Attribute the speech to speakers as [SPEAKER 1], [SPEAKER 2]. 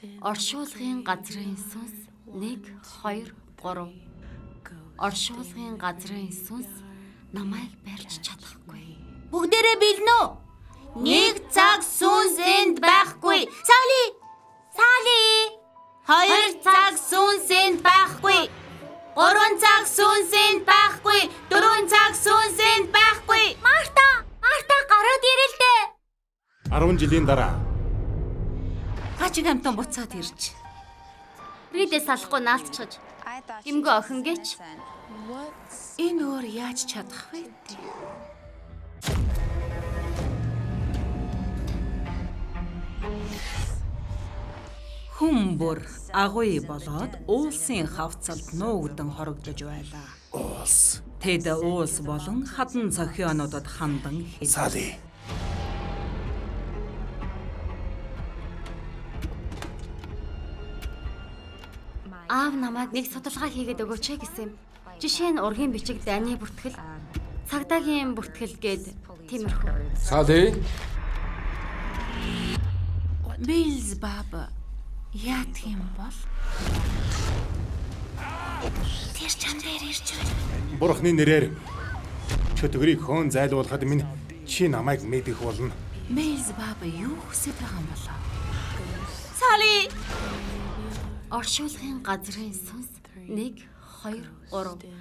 [SPEAKER 1] Оршуулгын газрын сүнс 1 2 3. Оршуулгын газрын сүнс намайг барьж чадахгүй.
[SPEAKER 2] Бүгдээрээ бэлнэ үү? 1 цаг сүнс энд байхгүй. Сали! 2 цаг сүнс энд байхгүй. 3 цаг сүнс энд байхгүй. 4 цаг сүнс энд байхгүй. Марта гараад ирэл дээ.
[SPEAKER 3] 10 жилийн дараа
[SPEAKER 2] Хачиг амтан буцаад ирж.
[SPEAKER 1] Ридээс салахгүй наалтчихж. Эмгөө охин гэж.
[SPEAKER 2] Энэ өөр яаж чадах вэ?
[SPEAKER 4] Хүн бүр агуй болоод уулсын хавцалд нуугдан хорогдож байлаа.
[SPEAKER 3] уус
[SPEAKER 4] Тэд уус болон хадан цохионуудад хандан хэл.
[SPEAKER 3] Сали
[SPEAKER 1] Аав намайг нэг судалгаа хийгээд өгөөч гэсэн юм. Жишээ нь ургийн бичиг дайны бүртгэл, цагдаагийн бүртгэл гээд тиймэрхүү.
[SPEAKER 3] Сали
[SPEAKER 2] Бэлзбаб яа тийм бол? Тэр чам дээр ирж байна.
[SPEAKER 3] Бурхны нэрээр чөтгөрийг хөөн зайлуулахад минь чи намайг мэдэх болно.
[SPEAKER 2] Бэлзбаб юу хүсэж байгаа юм болоо?
[SPEAKER 1] Оршуулгын газрын сүнс 1 2 3.